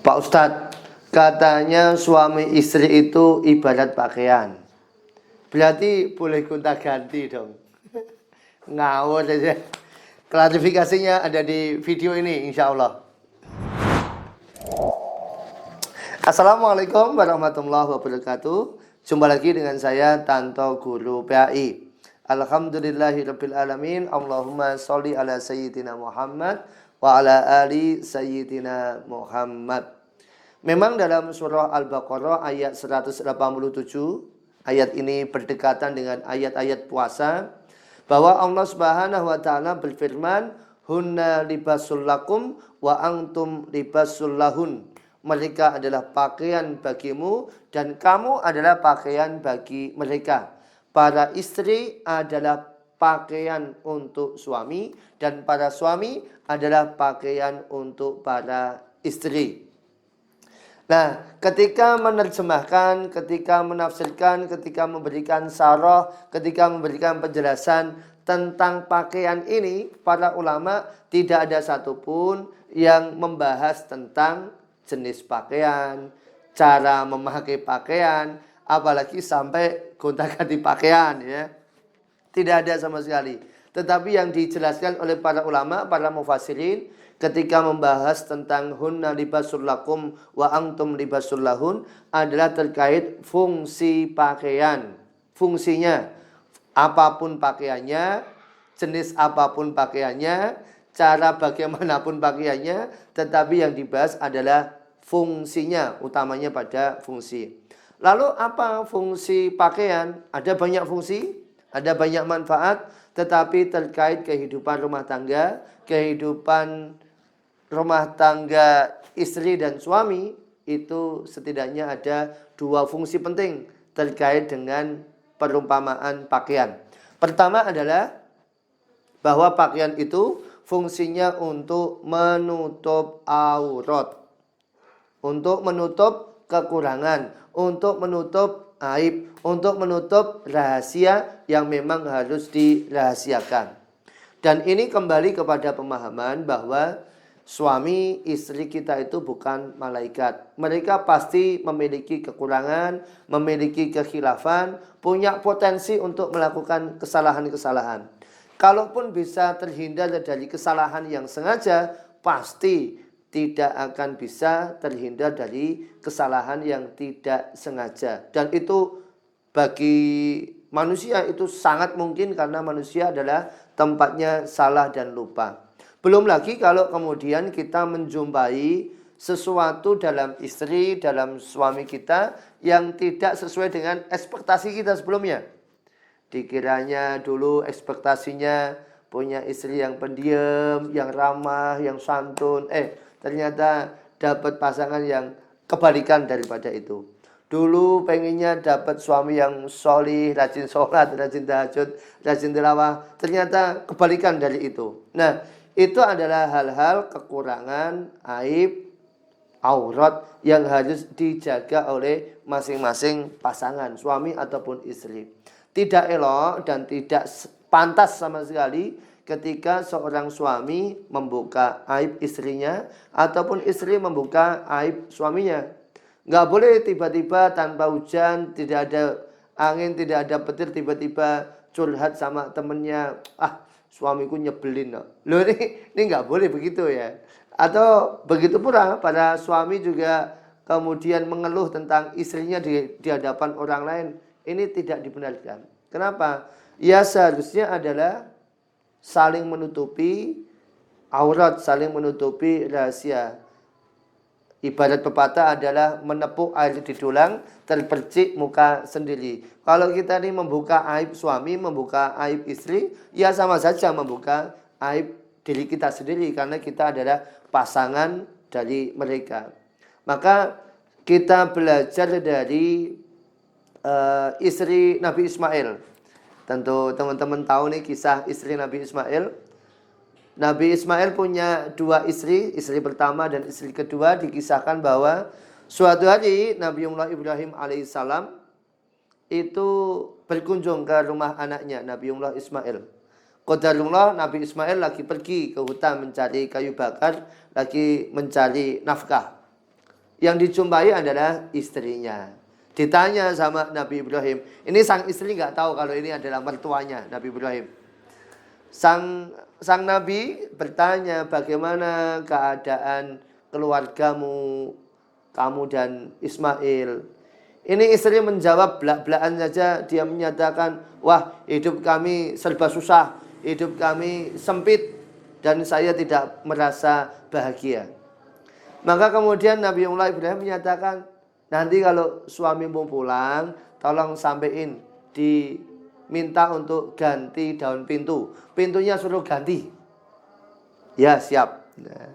Pak Ustadz, katanya suami istri itu ibarat pakaian. Berarti boleh gonta-ganti dong. Ngawur aja. Klarifikasinya ada di video ini insya Allah. Assalamualaikum warahmatullahi wabarakatuh. Jumpa lagi dengan saya Tanto Guru PAI. Alhamdulillahirabbil alamin. Allahumma sholli ala sayyidina Muhammad wa ala ali sayyidina Muhammad. Memang dalam surah Al-Baqarah ayat 187, ayat ini berdekatan dengan ayat-ayat puasa, bahwa Allah Subhanahu wa taala berfirman, "Hunna libasul lakum wa antum libasul lahun." Mereka adalah pakaian bagimu dan kamu adalah pakaian bagi mereka. Para istri adalah pakaian untuk suami dan para suami adalah pakaian untuk para istri. Nah, ketika menerjemahkan, ketika menafsirkan, ketika memberikan syarah, ketika memberikan penjelasan tentang pakaian ini, para ulama tidak ada satupun yang membahas tentang jenis pakaian, cara memakai pakaian, apalagi sampai gonta-ganti pakaian, ya. Tidak ada sama sekali. Tetapi yang dijelaskan oleh para ulama, para mufassirin, ketika membahas tentang hunna libasul lakum wa antum libasul lahun adalah terkait fungsi pakaian. Fungsinya, apapun pakaiannya, jenis apapun pakaiannya, cara bagaimanapun pakaiannya, tetapi yang dibahas adalah fungsinya, utamanya pada fungsi. Lalu apa fungsi pakaian? Ada banyak fungsi, ada banyak manfaat, tetapi terkait kehidupan rumah tangga, kehidupan rumah tangga istri dan suami, itu setidaknya ada dua fungsi penting terkait dengan perumpamaan pakaian. Pertama adalah bahwa pakaian itu fungsinya untuk menutup aurat, untuk menutup kekurangan, untuk menutup aib, untuk menutup rahasia yang memang harus dirahasiakan. Dan ini kembali kepada pemahaman bahwa suami istri kita itu bukan malaikat. Mereka pasti memiliki kekurangan, memiliki kekhilafan, punya potensi untuk melakukan kesalahan-kesalahan. Kalaupun bisa terhindar dari kesalahan yang sengaja, pasti tidak akan bisa terhindar dari kesalahan yang tidak sengaja. Dan itu bagi manusia itu sangat mungkin karena manusia adalah tempatnya salah dan lupa. Belum lagi kalau kemudian kita menjumpai sesuatu dalam istri, dalam suami kita yang tidak sesuai dengan ekspektasi kita sebelumnya. Dikiranya dulu ekspektasinya punya istri yang pendiam, yang ramah, yang santun. Ternyata dapat pasangan yang kebalikan daripada itu. Dulu pengennya dapat suami yang solih, rajin sholat, rajin tahajud, rajin tilawah. Ternyata kebalikan dari itu. Nah, itu adalah hal-hal kekurangan, aib, aurat yang harus dijaga oleh masing-masing pasangan, suami ataupun istri. Tidak elok dan tidak pantas sama sekali ketika seorang suami membuka aib istrinya ataupun istri membuka aib suaminya. Nggak boleh tiba-tiba tanpa hujan, tidak ada angin, tidak ada petir, tiba-tiba curhat sama temennya, suamiku nyebelin. Loh, ini nggak boleh begitu ya. Atau begitu pula para suami juga kemudian mengeluh tentang istrinya di hadapan orang lain. Ini tidak dibenarkan. Kenapa? Ya seharusnya adalah saling menutupi aurat, saling menutupi rahasia. Ibarat pepatah adalah menepuk air di dulang, terpercik muka sendiri. Kalau kita ini membuka aib suami, membuka aib istri, ya sama saja membuka aib diri kita sendiri karena kita adalah pasangan dari mereka. Maka kita belajar dari istri Nabi Ismail. Tentu teman-teman tahu nih kisah istri Nabi Ismail. Nabi Ismail punya dua istri, istri pertama dan istri kedua. Dikisahkan bahwa suatu hari Nabiullah Ibrahim alaihissalam itu berkunjung ke rumah anaknya Nabiullah Ismail. Qadarullah Nabi Ismail lagi pergi ke hutan mencari kayu bakar, lagi mencari nafkah. Yang dijumpai adalah istrinya. Ditanya sama Nabi Ibrahim. Ini sang istri nggak tahu kalau ini adalah mertuanya Nabi Ibrahim. Sang Nabi bertanya, bagaimana keadaan keluargamu, kamu dan Ismail. Ini istri menjawab belak-belakan saja. Dia menyatakan, wah, hidup kami serba susah, hidup kami sempit, dan saya tidak merasa bahagia. Maka kemudian Nabiullah Ibrahim menyatakan, nanti kalau suamimu pulang, tolong sampein diminta untuk ganti daun pintu. Pintunya suruh ganti. Ya, siap. Nah,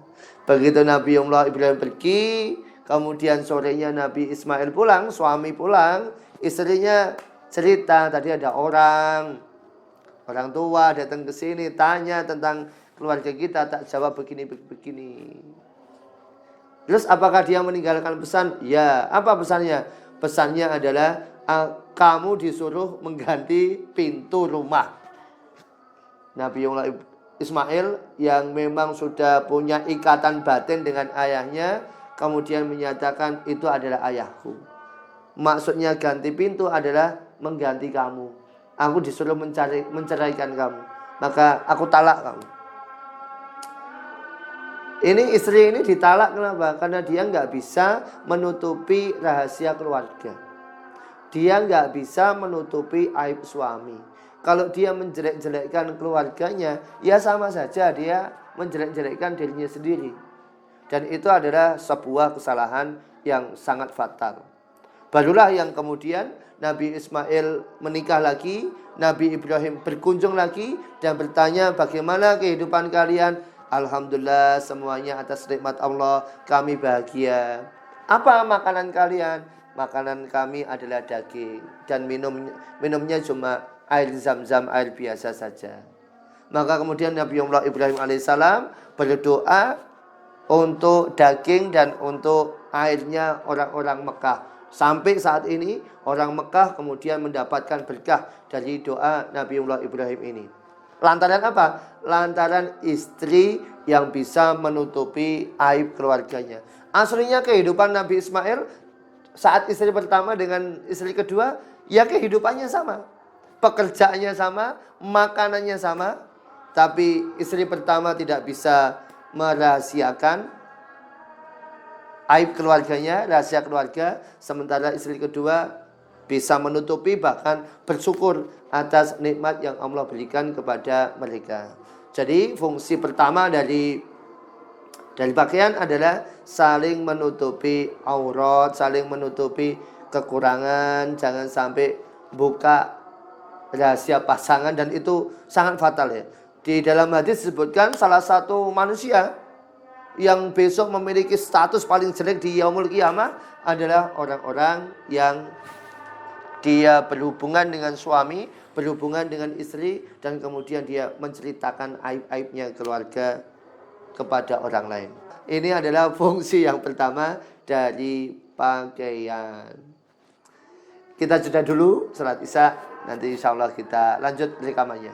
begitu Nabiullah Ibrahim pergi, kemudian sorenya Nabi Ismail pulang, suami pulang, istrinya cerita, tadi ada orang tua datang ke sini, tanya tentang keluarga kita, tak jawab begini. Terus apakah dia meninggalkan pesan? Ya, apa pesannya? Pesannya adalah kamu disuruh mengganti pintu rumah. Nabiullah Ismail yang memang sudah punya ikatan batin dengan ayahnya, kemudian menyatakan itu adalah ayahku. Maksudnya ganti pintu adalah mengganti kamu. Aku disuruh menceraikan kamu, maka aku talak kamu. Ini istri ini ditalak kenapa? Karena dia nggak bisa menutupi rahasia keluarga. Dia nggak bisa menutupi aib suami. Kalau dia menjelek-jelekkan keluarganya, ya sama saja dia menjelek-jelekkan dirinya sendiri. Dan itu adalah sebuah kesalahan yang sangat fatal. Barulah yang kemudian Nabi Ismail menikah lagi, Nabi Ibrahim berkunjung lagi dan bertanya, bagaimana kehidupan kalian? Alhamdulillah, semuanya atas nikmat Allah, kami bahagia. Apa makanan kalian? Makanan kami adalah daging, dan minumnya cuma air zam-zam, air biasa saja. Maka kemudian Nabiullah Ibrahim alaihissalam berdoa untuk daging dan untuk airnya orang-orang Mekah. Sampai saat ini orang Mekah kemudian mendapatkan berkah dari doa Nabiullah Ibrahim ini. Lantaran apa? Lantaran istri yang bisa menutupi aib keluarganya. Aslinya kehidupan Nabi Ismail saat istri pertama dengan istri kedua, ya kehidupannya sama. Pekerjaannya sama, makanannya sama. Tapi istri pertama tidak bisa merahasiakan aib keluarganya, rahasia keluarga. Sementara istri kedua bisa menutupi, bahkan bersyukur atas nikmat yang Allah berikan kepada mereka. Jadi fungsi pertama dari pakaian adalah saling menutupi aurat, saling menutupi kekurangan, jangan sampai buka rahasia pasangan, dan itu sangat fatal ya. Di dalam hadis disebutkan salah satu manusia yang besok memiliki status paling jelek di yaumul qiyamah adalah orang-orang yang dia berhubungan dengan suami, berhubungan dengan istri, dan kemudian dia menceritakan aib-aibnya keluarga kepada orang lain. Ini adalah fungsi yang pertama dari pakaian. Kita jeda dulu salat Isya, nanti insya Allah kita lanjut rekamannya.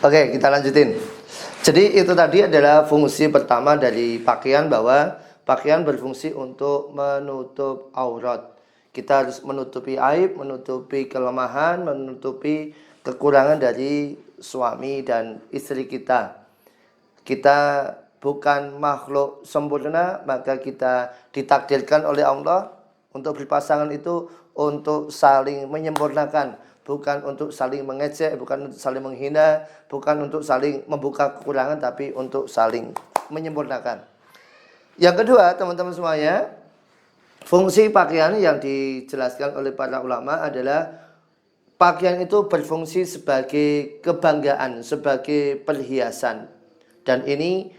Oke, kita lanjutin. Jadi itu tadi adalah fungsi pertama dari pakaian, bahwa pakaian berfungsi untuk menutup aurat. Kita harus menutupi aib, menutupi kelemahan, menutupi kekurangan dari suami dan istri kita. Kita bukan makhluk sempurna, maka kita ditakdirkan oleh Allah untuk berpasangan itu untuk saling menyempurnakan, bukan untuk saling mengejek, bukan untuk saling menghina, bukan untuk saling membuka kekurangan, tapi untuk saling menyempurnakan. Yang kedua, teman-teman semuanya, fungsi pakaian yang dijelaskan oleh para ulama adalah pakaian itu berfungsi sebagai kebanggaan, sebagai perhiasan. Dan ini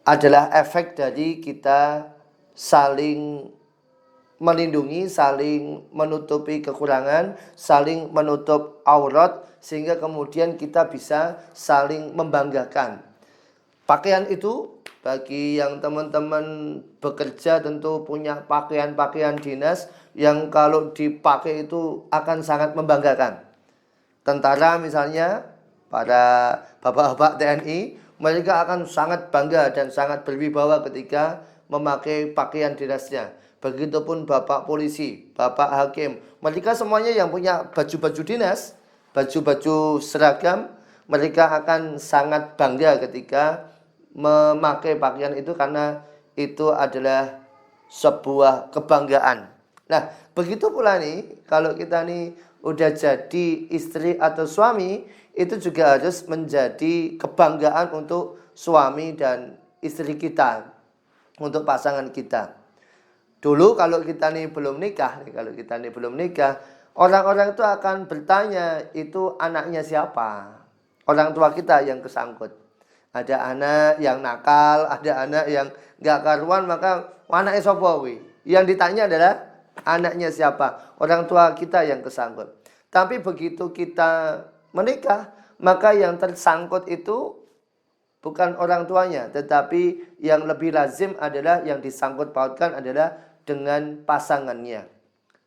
adalah efek dari kita saling melindungi, saling menutupi kekurangan, saling menutup aurat, sehingga kemudian kita bisa saling membanggakan. Pakaian itu bagi yang teman-teman bekerja tentu punya pakaian-pakaian dinas yang kalau dipakai itu akan sangat membanggakan. Tentara misalnya, para bapak-bapak TNI mereka akan sangat bangga dan sangat berwibawa ketika memakai pakaian dinasnya. Begitupun bapak polisi, bapak hakim, mereka semuanya yang punya baju-baju dinas, baju-baju seragam, mereka akan sangat bangga ketika memakai pakaian itu karena itu adalah sebuah kebanggaan. Nah, begitu pula nih, kalau kita nih udah jadi istri atau suami, itu juga harus menjadi kebanggaan untuk suami dan istri kita, untuk pasangan kita. Dulu kalau kita nih belum nikah, orang-orang itu akan bertanya, itu anaknya siapa? Orang tua kita yang kesangkut. Ada anak yang nakal, ada anak yang gak karuan, maka anaknya sapa kuwi? Yang ditanya adalah anaknya siapa? Orang tua kita yang kesangkut. Tapi begitu kita menikah, maka yang tersangkut itu bukan orang tuanya, tetapi yang lebih lazim adalah yang disangkut pautkan adalah dengan pasangannya.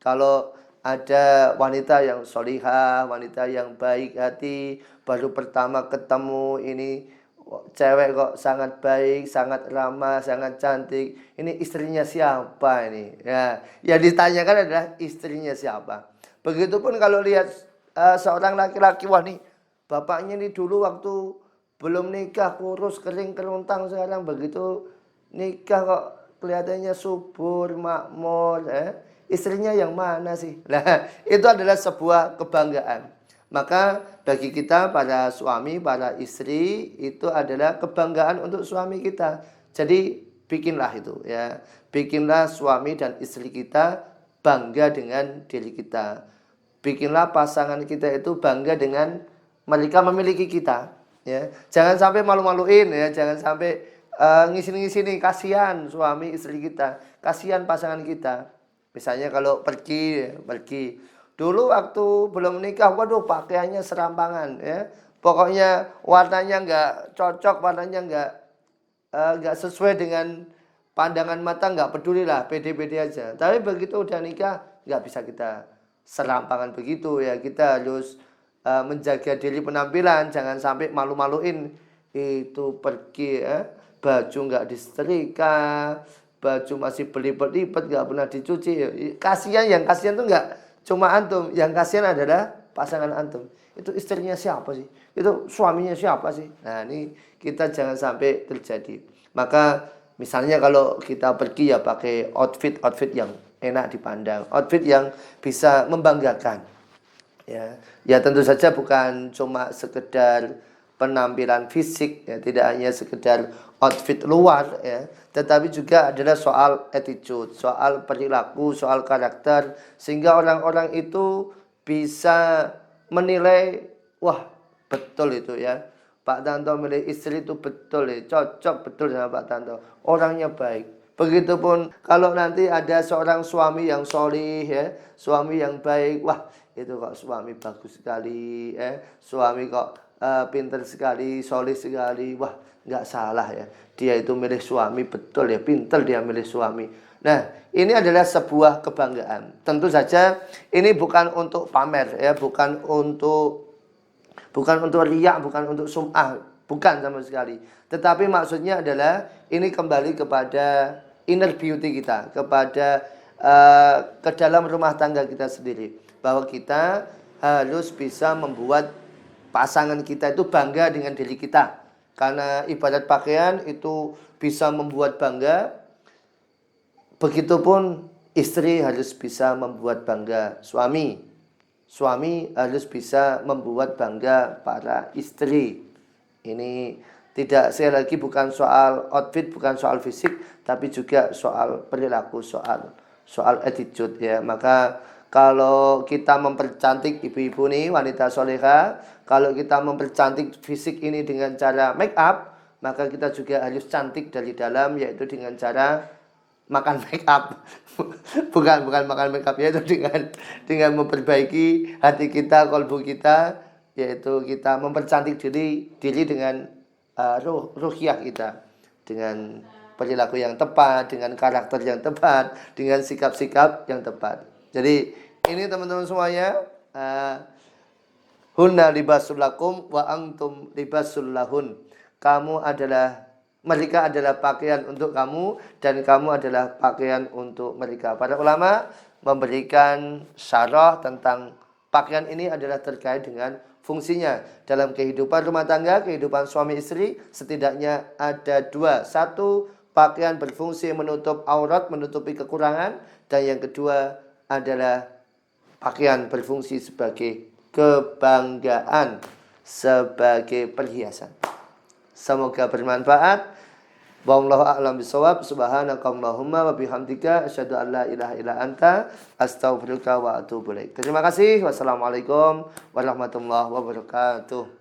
Kalau ada wanita yang solihah, wanita yang baik hati, baru pertama ketemu, ini cewek kok sangat baik, sangat ramah, sangat cantik, ini istrinya siapa ini? Ya, yang ditanyakan adalah istrinya siapa. Begitupun kalau lihat seorang laki-laki, wah nih bapaknya nih dulu waktu belum nikah kurus kering kerontang, sekarang begitu nikah kok kelihatannya subur, makmur. Istrinya yang mana sih? Nah, itu adalah sebuah kebanggaan. Maka bagi kita para suami, para istri, itu adalah kebanggaan untuk suami kita. Jadi bikinlah itu ya. Bikinlah suami dan istri kita bangga dengan diri kita. Bikinlah pasangan kita itu bangga dengan mereka memiliki kita. Ya, jangan sampai malu-maluin ya, jangan sampai ngisi-ngisi, kasihan suami istri kita, kasihan pasangan kita. Misalnya kalau pergi. Dulu waktu belum nikah, waduh pakaiannya serampangan ya. Pokoknya warnanya nggak cocok, warnanya nggak sesuai dengan pandangan mata, nggak peduli lah, pede-pede aja. Tapi begitu udah nikah, nggak bisa kita serampangan begitu ya. Kita harus menjaga diri penampilan, jangan sampai malu-maluin. Itu pergi ya, baju nggak disetrika, baju masih berlipat-lipat, nggak pernah dicuci. Kasihan, yang kasihan tuh nggak cuma antum, yang kasihan adalah pasangan antum. Itu istrinya siapa sih? Itu suaminya siapa sih? Nah, ini kita jangan sampai terjadi. Maka misalnya kalau kita pergi ya pakai outfit yang enak dipandang, outfit yang bisa membanggakan. Ya tentu saja bukan cuma sekedar penampilan fisik ya, tidak hanya sekedar outfit luar ya, tetapi juga adalah soal attitude, soal perilaku, soal karakter, sehingga orang-orang itu bisa menilai, wah betul itu ya, Pak Tanto milih istri itu betul ya, cocok betul sama Pak Tanto, orangnya baik. Begitupun kalau nanti ada seorang suami yang solih ya, suami yang baik, wah itu kok suami bagus sekali ya, suami kok pintar sekali, solih sekali, wah nggak salah ya, dia itu milih suami betul ya, pintar dia milih suami. Nah, ini adalah sebuah kebanggaan. Tentu saja ini bukan untuk pamer ya, bukan untuk riak, bukan untuk sum'ah, bukan sama sekali. Tetapi maksudnya adalah ini kembali kepada inner beauty kita, kepada ke dalam rumah tangga kita sendiri, bahwa kita harus bisa membuat pasangan kita itu bangga dengan diri kita. Karena ibarat pakaian itu bisa membuat bangga, begitupun istri harus bisa membuat bangga suami. Suami harus bisa membuat bangga para istri. Ini tidak, sekali lagi bukan soal outfit, bukan soal fisik, tapi juga soal perilaku, soal attitude ya. Maka kalau kita mempercantik ibu-ibu nih, wanita soleha, kalau kita mempercantik fisik ini dengan cara make up, maka kita juga harus cantik dari dalam, yaitu dengan cara makan make up. bukan makan make up, yaitu dengan memperbaiki hati kita, kalbu kita, yaitu kita mempercantik diri dengan ruhiyah kita, dengan perilaku yang tepat, dengan karakter yang tepat, dengan sikap-sikap yang tepat. Jadi ini teman-teman semuanya, hunna libasul lakum wa antum libasul lahun. mereka adalah pakaian untuk kamu dan kamu adalah pakaian untuk mereka. Para ulama memberikan syarah tentang pakaian ini adalah terkait dengan fungsinya. Dalam kehidupan rumah tangga, kehidupan suami istri, setidaknya ada dua. Satu, pakaian berfungsi menutup aurat, menutupi kekurangan. Dan yang kedua adalah pakaian berfungsi sebagai kebanggaan, sebagai perhiasan. Semoga bermanfaat. Wallahu a'lam bishawab. Subhanakallahumma wa bihamdika asyhadu an la ilaha illa anta astaghfiruka wa atubu ilaik. Terima kasih. Wassalamualaikum warahmatullahi wabarakatuh.